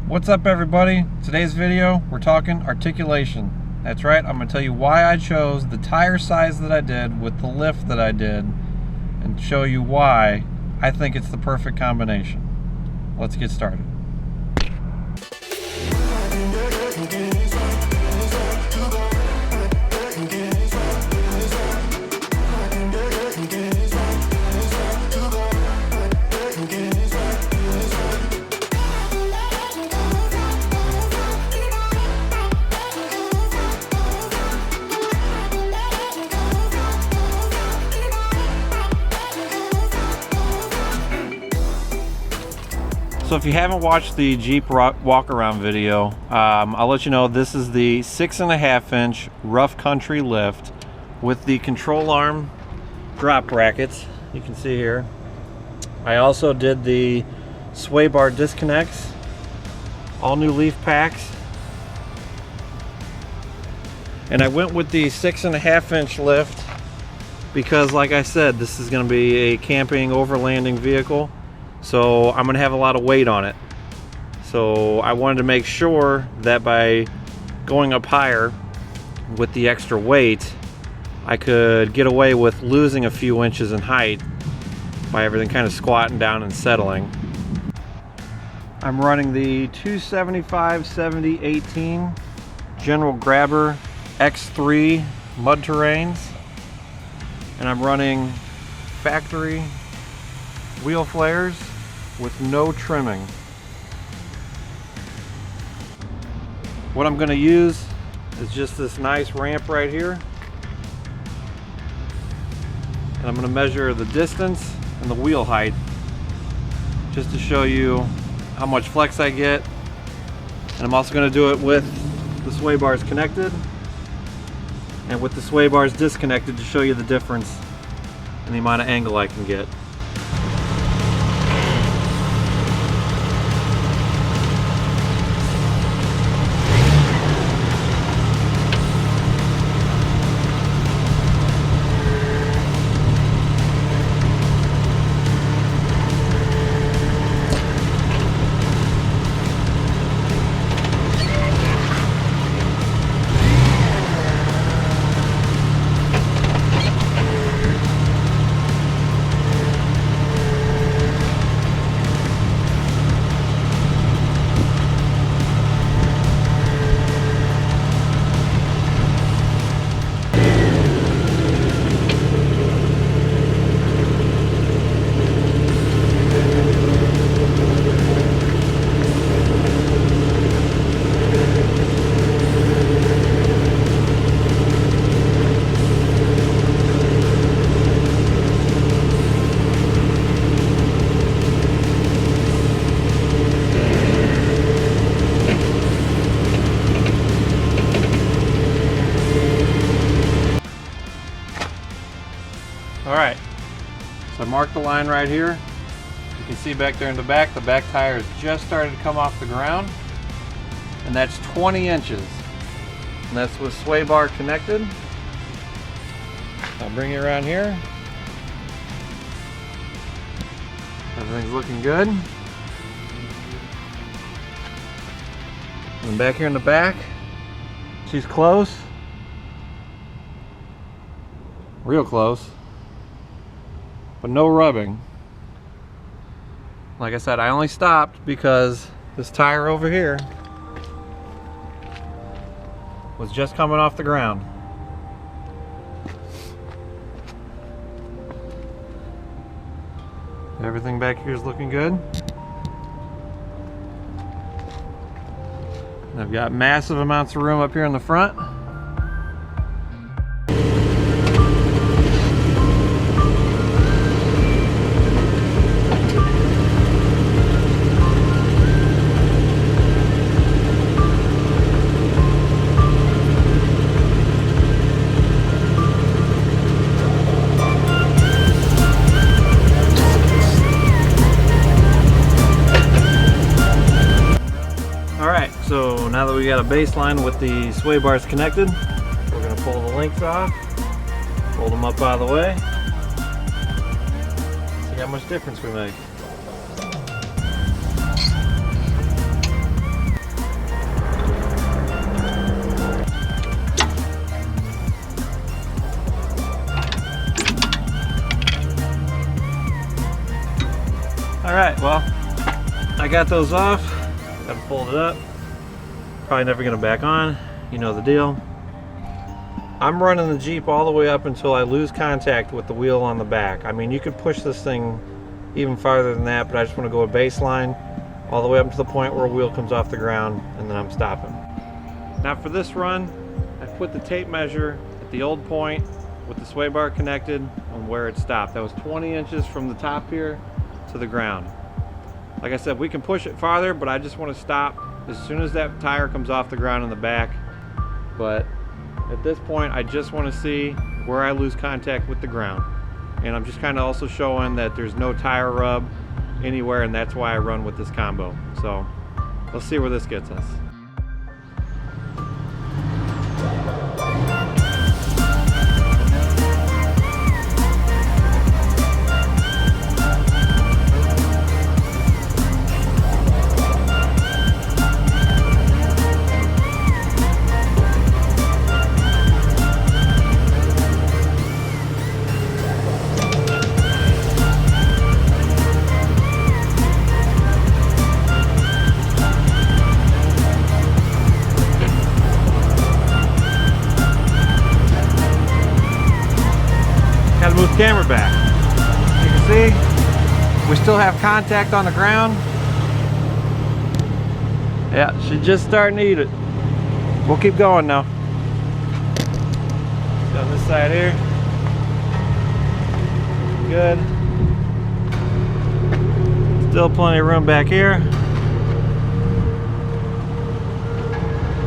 What's up everybody? Today's video we're talking articulation. That's right, I'm going to tell you why I chose the tire size that I did with the lift that I did and show you why I think it's the perfect combination. Let's get started. So if you haven't watched the Jeep walk around video, I'll let you know this is the 6.5 inch rough country lift with the control arm drop brackets you can see here. I also did the sway bar disconnects, all new leaf packs, and I went with the 6.5 inch lift because, like I said, this is going to be a camping overlanding vehicle. So I'm gonna have a lot of weight on it. So I wanted to make sure that by going up higher with the extra weight, I could get away with losing a few inches in height by everything kind of squatting down and settling. I'm running the 275/70/18 General Grabber X3 mud terrains, and I'm running factory wheel flares with no trimming. What I'm going to use is just this nice ramp right here, and I'm going to measure the distance and the wheel height just to show you how much flex I get. And I'm also going to do it with the sway bars connected and with the sway bars disconnected to show you the difference in the amount of angle I can get. Alright, so I marked the line right here. You can see back there in the back tire has just started to come off the ground, and that's 20 inches. And that's with sway bar connected. I'll bring you around here. Everything's looking good. And back here in the back, she's close. Real close. But no rubbing. Like I said, I only stopped because this tire over here was just coming off the ground. Everything back here is looking good. And I've got massive amounts of room up here in the front. So now that we got a baseline with the sway bars connected, we're going to pull the links off, fold them up out of the way, see how much difference we make. got those off. Got them folded up. Probably never gonna back on. You know the deal. I'm running the Jeep all the way up until I lose contact with the wheel on the back. I mean, you could push this thing even farther than that, but I just want to go a baseline all the way up to the point where a wheel comes off the ground, and then I'm stopping. Now for this run, I put the tape measure at the old point with the sway bar connected on where it stopped. That was 20 inches from the top here to the ground. Like I said, we can push it farther, but I just want to stop as soon as that tire comes off the ground in the back. But at this point, I just want to see where I lose contact with the ground. And I'm just kind of also showing that there's no tire rub anywhere, and that's why I run with this combo. So let's see where this gets us. Move the camera back. You can see we still have contact on the ground. Yeah, she's just starting to eat it. We'll keep going now. On this side here. Good. Still plenty of room back here.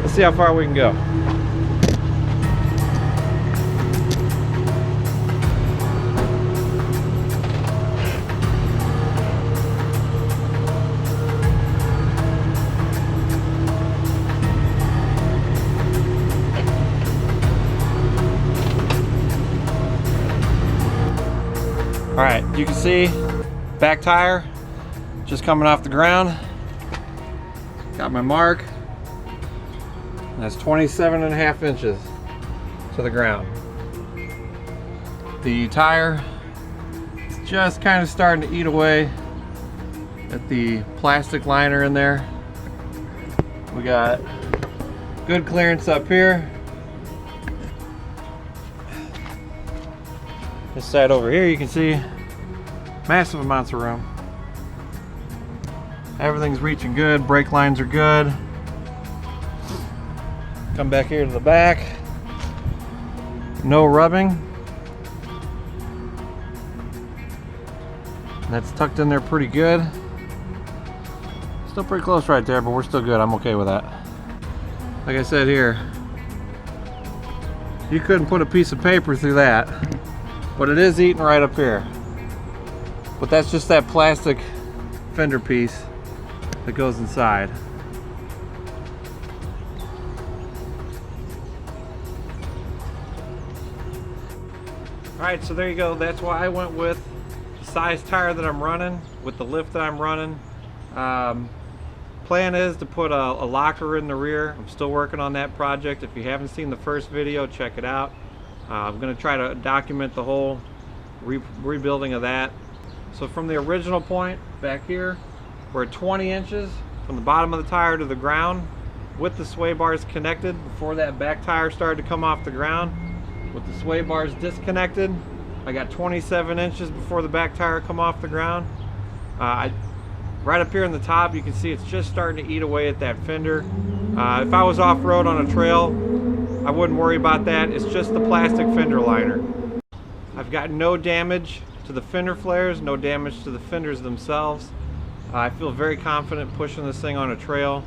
Let's see how far we can go. All right, you can see back tire just coming off the ground. Got my mark. That's 27.5 inches to the ground. The tire is just kind of starting to eat away at the plastic liner in there. We got good clearance up here. This side over here, you can see massive amounts of room. Everything's reaching good, brake lines are good. Come back here to the back. No rubbing. That's tucked in there pretty good. Still pretty close right there, but we're still good. I'm okay with that. Like I said here, you couldn't put a piece of paper through that. But it is eating right up here. But that's just that plastic fender piece that goes inside. Alright, so there you go. That's why I went with the size tire that I'm running, with the lift that I'm running. Plan is to put a locker in the rear. I'm still working on that project. If you haven't seen the first video, check it out. I'm going to try to document the whole rebuilding of that. So from the original point back here, we're at 20 inches from the bottom of the tire to the ground with the sway bars connected before that back tire started to come off the ground. With the sway bars disconnected, I got 27 inches before the back tire come off the ground. Right up here in the top, you can see it's just starting to eat away at that fender. If I was off-road on a trail, I wouldn't worry about that. It's just the plastic fender liner. I've got no damage to the fender flares, no damage to the fenders themselves. I feel very confident pushing this thing on a trail.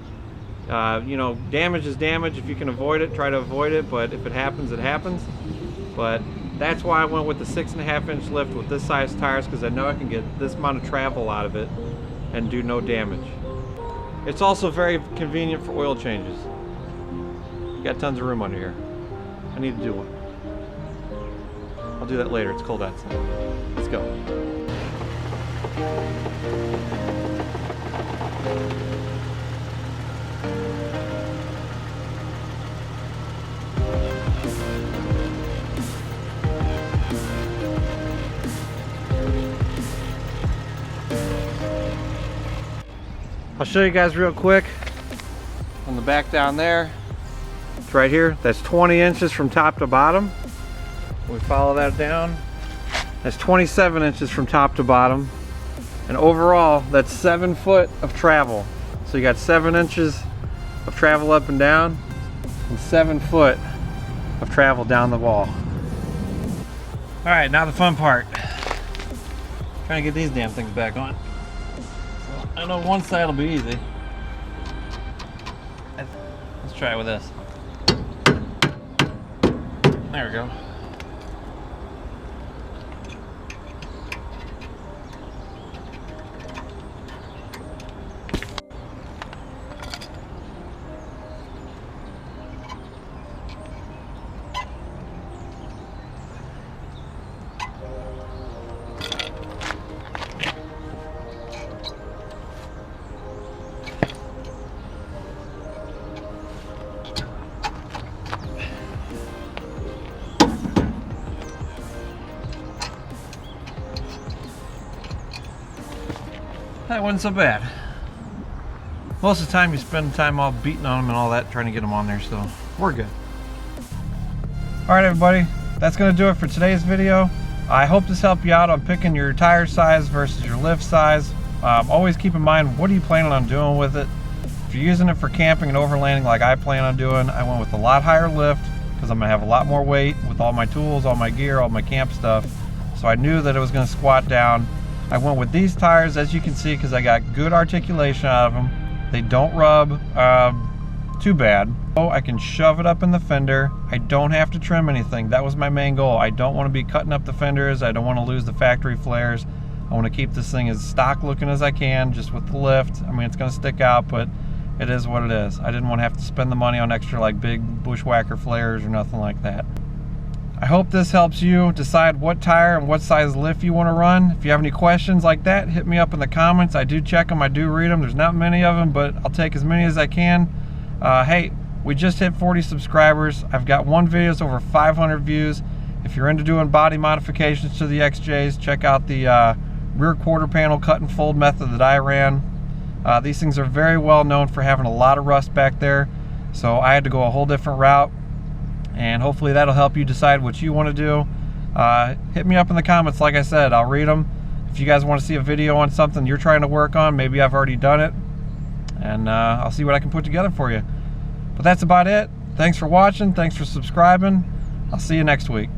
You know, damage is damage. If you can avoid it, try to avoid it, but if it happens, it happens. But that's why I went with the 6.5 inch lift with this size tires, because I know I can get this amount of travel out of it and do no damage. It's also very convenient for oil changes. Got tons of room under here. I need to do one. I'll do that later. It's cold outside. Let's go. I'll show you guys real quick on the back down there. It's right here. That's 20 inches from top to bottom. We follow that down. That's 27 inches from top to bottom. And overall, that's 7 foot of travel. So you got 7 inches of travel up and down, and 7 foot of travel down the wall. All right, now the fun part. Trying to get these damn things back on. So I know one side will be easy. Let's try it with this. There we go. That wasn't so bad. Most of the time you spend time all beating on them and all that, trying to get them on there, so we're good. Alright everybody, that's going to do it for today's video. I hope this helped you out on picking your tire size versus your lift size. Always keep in mind, what are you planning on doing with it? If you're using it for camping and overlanding like I plan on doing, I went with a lot higher lift because I'm going to have a lot more weight with all my tools, all my gear, all my camp stuff. So I knew that it was going to squat down. I went with these tires, as you can see, because I got good articulation out of them. They don't rub too bad. Oh, I can shove it up in the fender. I don't have to trim anything. That was my main goal. I don't want to be cutting up the fenders. I don't want to lose the factory flares. I want to keep this thing as stock looking as I can, just with the lift. I mean, it's going to stick out, but it is what it is. I didn't want to have to spend the money on extra like big bushwhacker flares or nothing like that. I hope this helps you decide what tire and what size lift you want to run. If you have any questions like that, hit me up in the comments. I do check them, I do read them. There's not many of them, but I'll take as many as I can. Hey, we just hit 40 subscribers. I've got one video that's over 500 views. If you're into doing body modifications to the XJs, check out the rear quarter panel cut and fold method that I ran. These things are very well known for having a lot of rust back there, so I had to go a whole different route. And hopefully that'll help you decide what you want to do. Hit me up in the comments, like I said, I'll read them. If you guys want to see a video on something you're trying to work on, maybe I've already done it, and I'll see what I can put together for you. But that's about it. Thanks for watching, thanks for subscribing. I'll see you next week.